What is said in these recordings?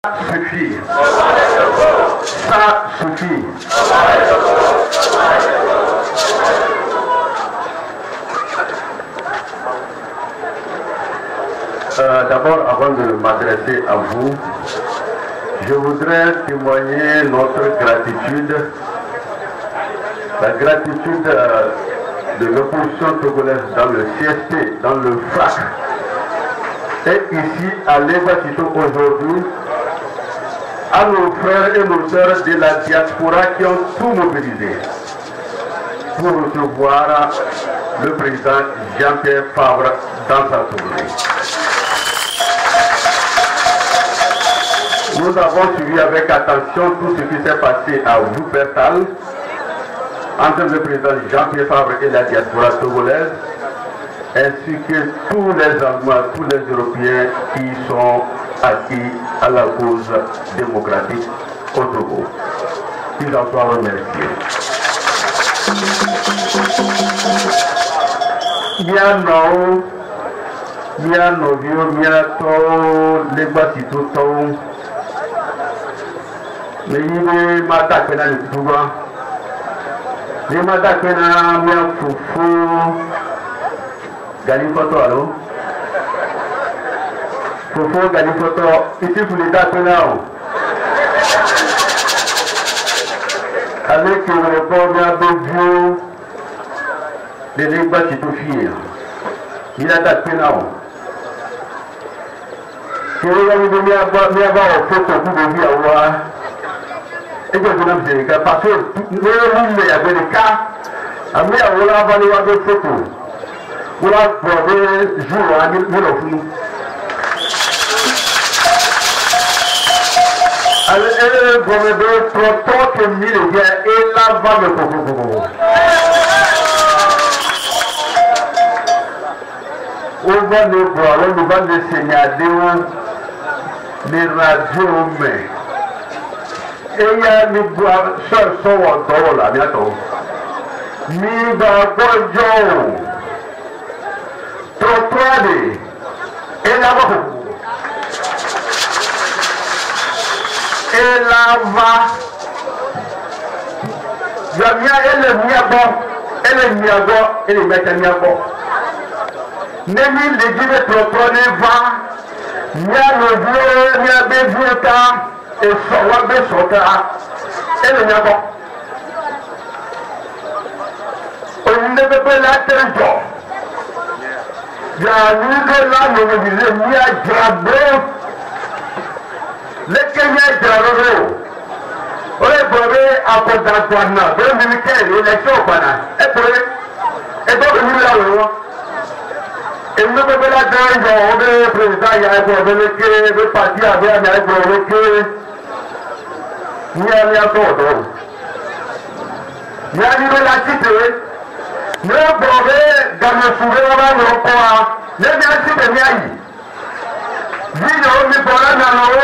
suffit. Ça suffit. D'abord, avant de m'adresser à vous, je voudrais témoigner notre gratitude, la gratitude de l'opposition togolaise dans le CSP, dans le FRAC, et ici à l'Ébasito aujourd'hui, à nos frères et nos sœurs de la diaspora qui ont tout mobilisé pour recevoir le président Jean-Pierre Favre dans sa tournée. Nous avons suivi avec attention tout ce qui s'est passé à Wuppertal entre le président Jean-Pierre Favre et la diaspora togolaise, ainsi que tous les Allemands, tous les Européens qui sont acquis à la cause démocratique au Togo. Qu'ils en soient remerciés. Mia novio, mia to l'Ébasito to. Mais il m'a attaqué dans le pouvoir. Il m'a attaqué dans le foufou. Gagné photo alors. Foufou, gagné photo. Ici, vous les attaquez là. Avec le report de vieux de l'Ébasito fier. Il a attaqué là. Je vais vous avoir une photo pour vous dire. Et que je n'ai pas parce que nous avons des cas, à moi, on a valé des photos. On a trouvé jour à nous. Alors, vous avez trop que mille et là va le coco. On va le voir, on va le signaler les radios, mais. Et il y a des seul son en là, bientôt. Mi va bonjour. Trottoir et là-bas. Et là-bas. Il y a bien elle est miago, elle est miago. Nemi les guides trottoir va. Mia le vieux, mia bevuta. Et ça va bien sortir et le nyabo. On ne peut pas la terre. Il y a une de là, nous disons, il y a Diabo. Les Kenyans Diabo. On est bombé à Port-d'Antoine, 2015, l'élection au Pana. Et donc, nous l'avons. Et nous ne pouvons pas la terre, on est président, il y a un problème que le parti avait un problème que. Ni a mis à todo. Ni a mis la cité. Ni a prouvé dans le souverain de l'Europe. Ni a mis la cité ni aïe. Ni voilà n'alo.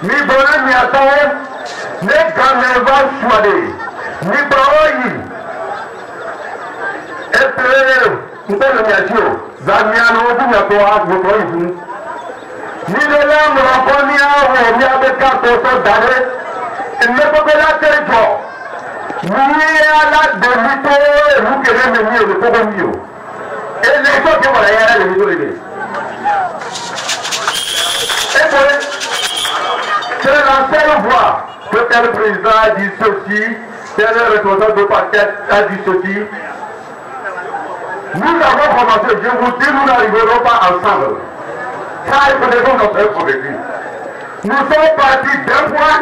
Ni voilà ni attend. Ni caméra choisi. Ni broyi. Et puis, nous avons mis à Dieu. Zamiano, vous n'avez pas de broyi. Ni de l'homme, on a mis à vous, avec 4% d'années. Il ne peut pas la terre. Ni à la demi-tour, vous qui avez mis le pauvre mieux. Et les gens qui vont aller à la demi-tour. Et c'est la seule voie que tel président a dit ceci, tel responsable de parti a dit ceci. Nous avons commencé, je vous dis, nous n'arriverons pas ensemble. Ça, il faut défendre notre problème. Nous sommes partis d'un point.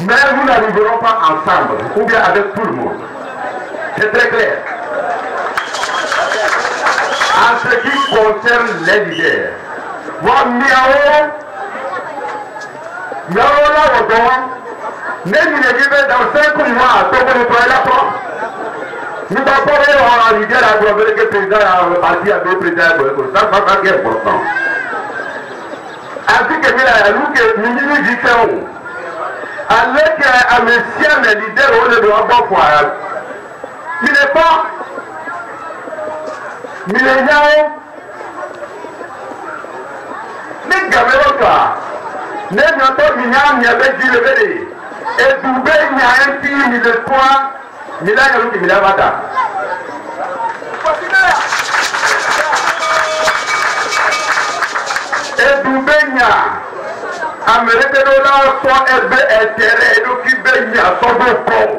Mais nous n'arriverons pas ensemble, ou bien avec tout le monde. C'est très clair. En ce qui concerne les leaders, moi, Miao là, même il est dans 5 mois, pour que nous soyons là, nous n'avons pas un leader à gouverner que le président a parti à deux présidents. Ça, c'est important. Ainsi que nous disons, avec un monsieur leader, on ne doit pas voir. Il n'est pas. Il est là. Les gamins, N'ayant mignard, n'y avait dit le véné. Et Doubé, n'y a un petit, ni le toit, ni la route, ni la bata. Et Doubé, n'y a Amérique de l'Or, soit élevé intérêt, et l'occupé, n'y a son beau corps.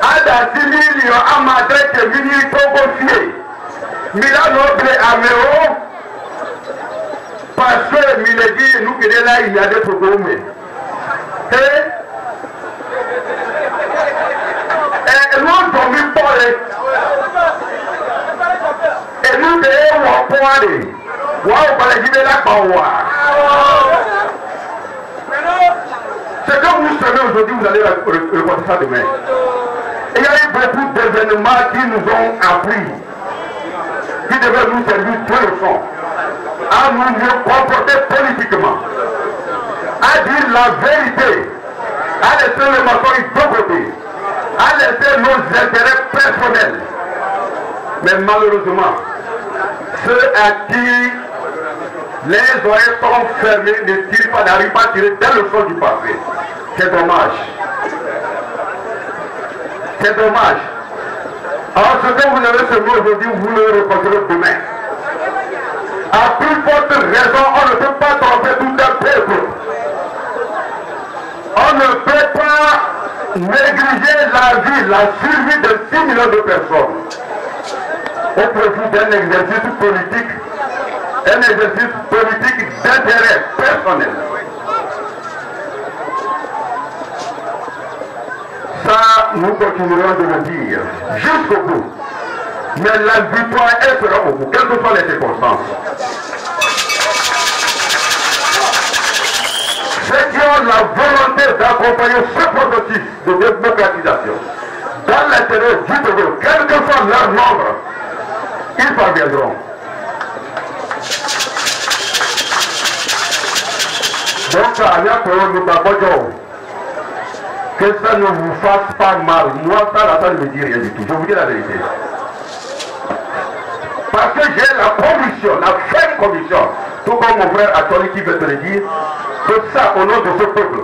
Ada Similio, Amadre, qui est venu Togofier. Mila noble Améo. Parce que Milady, nous qui sommes là, il y a des problèmes. Et nous sommes pas les. Et nous devons voir les. Waouh, par les idées là, ce que vous savez aujourd'hui, vous allez reporter ça demain. Il y a eu beaucoup d'événements qui nous ont appris, qui devaient nous servir de leçon, à nous mieux comporter politiquement, à dire la vérité, à laisser le mensonge de côté, à laisser nos intérêts personnels. Mais malheureusement, ceux à qui les oreilles sont fermées ne tirent pas, n'arrivent pas à tirer des leçons du passé. C'est dommage. C'est dommage. Alors ce que vous avez semé aujourd'hui, vous le rencontrerez demain. À plus forte raison, on ne peut pas tromper tout un peuple. On ne peut pas négliger la vie, la survie de 6 millions de personnes au profit d'un exercice politique, d'intérêt personnel. Ça, nous continuerons de le dire jusqu'au bout. Mais la victoire, elle sera au bout, quelles que soient les circonstances. Ceux qui ont la volonté d'accompagner ce processus de démocratisation dans l'intérêt du peuple, quel que soit leur nombre, ils parviendront. Donc, à nous d'abord, que ça ne vous fasse pas mal. Moi, ça ne me dit rien du tout. Je vous dis la vérité. Parce que j'ai la conviction, la ferme conviction, tout comme mon frère Atoli qui veut te le dire, que ça, au nom de ce peuple,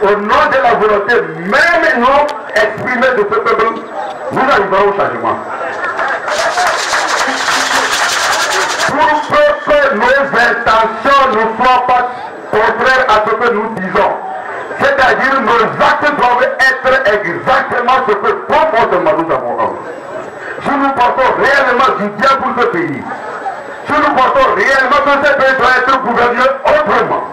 au nom de la volonté, même non exprimée de ce peuple, nous arriverons au changement. Pour que nos intentions ne soient pas contraires à ce que nous disons. C'est-à-dire nos actes doivent être exactement ce que profondément nous avons. Si nous pensons réellement du bien pour ce pays, si nous pensons réellement que ce pays doit être gouverné autrement,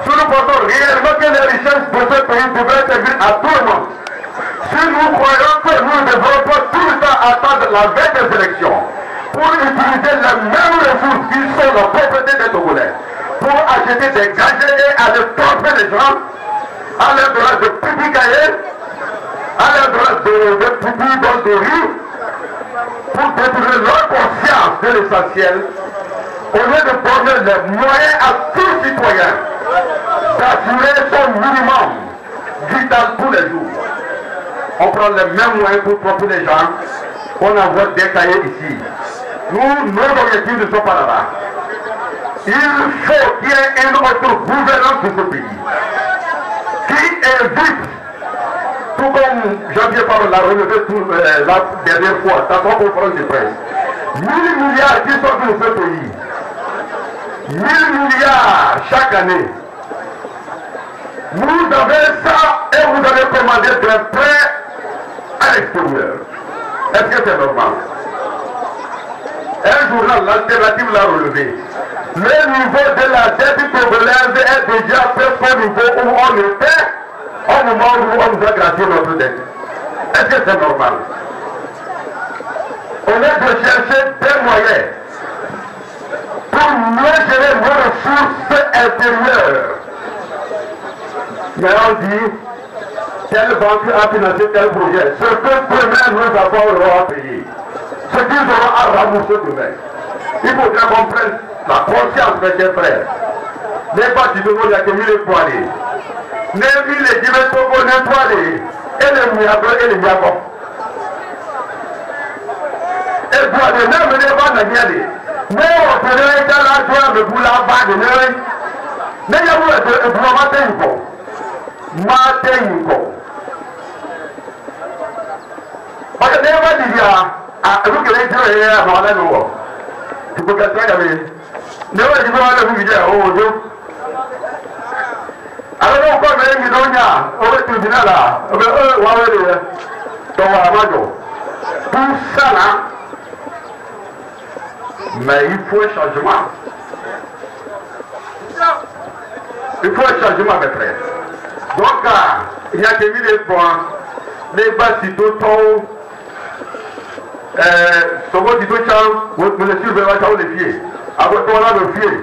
si nous pensons réellement que les richesses de ce pays devraient servir à tout le monde, si nous croyons que nous ne devrons pas tout le temps attendre la veille des élections pour utiliser les mêmes ressources qui sont la propriété des Togolais, pour acheter des gadgets et aller tromper les gens, à leur droit de petits cahiers, à leur droit de petits bons de riz, pour détourner leur conscience de l'essentiel, au lieu de donner les moyens à tout citoyen d'assurer son minimum vital tous les jours. On prend les mêmes moyens pour tromper les gens, on envoie des cahiers ici. Nous, nos objectifs ne sont pas là-bas. Il faut qu'il y ait une autre gouvernance de ce pays qui évite, tout comme Jean-Pierre Paul l'a relevé la dernière fois dans son conférence de presse, 1 000 milliards qui sont dans ce pays, 1 000 milliards chaque année. Vous avez ça et vous avez commandé des prêts à l'extérieur. Est-ce que c'est normal? Un journal, l'alternative l'a relevé. Le niveau de la dette congolaise est déjà presque au niveau où on était au moment où on nous a gracié notre dette. Est-ce que c'est normal? On est de chercher des moyens pour mieux gérer nos ressources intérieures. Mais on dit, telle banque a financé tel projet. Ce que demain nous avons à payer. Ce qu'ils auront à rembourser demain. Il faudra qu'on prenne la conscience, mes chers frères. Les bâtiments de Togo, il y a que 1000 étoilés. Les 1000 étoilés Togo nettoyés. Et les miables et les miables. Et pour les mêmes, les bancs de miables. Mais on peut aller dans la joie de Boula-Bad. ne ya wu e bu ma ten ko ma ten ko ba ne ba di ya a ru ke le tire ya ma la no ti ko ka ta ga me ne wa di ba la ru bi ja o do alors on peut même donya on va tout dire là on va voir to wa majo tout ça là mais il faut un changement. Il faut un changement, mes frères. Donc, il y a des milliers de points. Les bâtiments sont souvent dit tout ça, vous ne suivez pas les pieds. Après, on a le pied.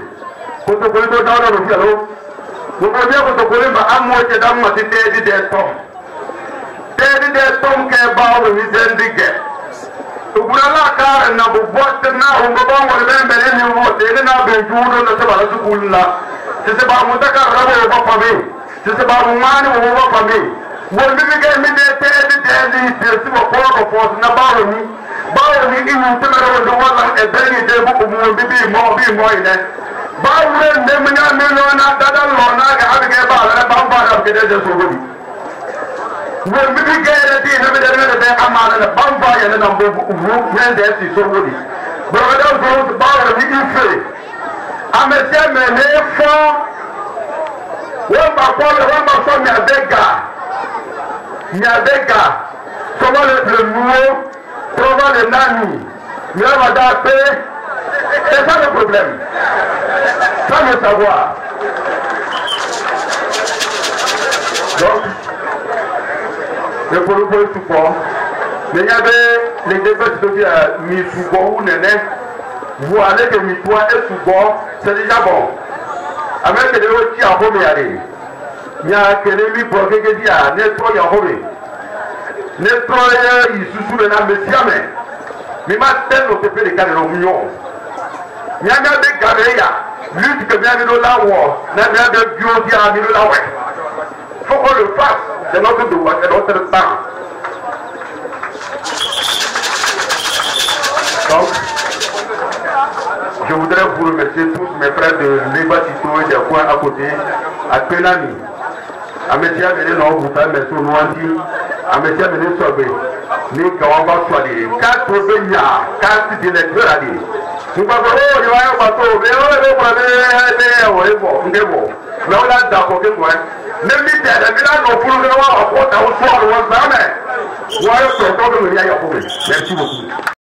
Vous ne connaissez pas le pied, alors vous pouvez bien vous connaître à moitié d'un mois, c'est des tombes. Des tombes qui sont dans le visage de guerre. Ukulala kare na bubote na umabongo lebembele ni ubote ile na benjudo na seba la sukulula sese ba mutaka rabo ba pame sese ba mani wo ba pame wo mibige mi de sese ba ko na bawo ni inu temere wo wala e beni de bu mu bi mo ine bawo ne menya melona dada lona ga abige ba la ba da ke de so godi wo mibige de na me de amana na bamba ya na mbo wu yende si so godi brother so bawo ni ife amese me ne fo wọ́n bá fọ́ Nyabega, comment le nouveau, comment le nani, mais on va d'appeler, c'est ça le problème. Ça veut savoir. Donc, le protocole support, mais il y avait les débats qui ont mis sous bord ou néné, vous allez que mi-toi et sous bord, c'est déjà bon. Avec les autres qui ont remis à aller. Il y a quelqu'un qui a dit à nettoyer en revue. Nettoyer, il se souvient de Messia, mais maintenant, on peut faire des cas de l'union. Il y a des galéas, lutte que bien de la war, il y a des biologies à la la ouais. Il faut qu'on le fasse, c'est notre devoir, c'est notre temps. Donc, je voudrais vous remercier tous mes frères de l'Ébatito et des coins à côté, à Penani. Ametia mene na obuta meso nuanti ametia mene sobe ni kawamba swali ka to benya ka ti de leradi ngba ko o ni wa yo ba to be o be kwa be o ebo ngebo na ola da ko ke mo ne mi de mi la no furu ke wa ko ta o so wa ba me wa yo to to be ya yo ko be merci beaucoup.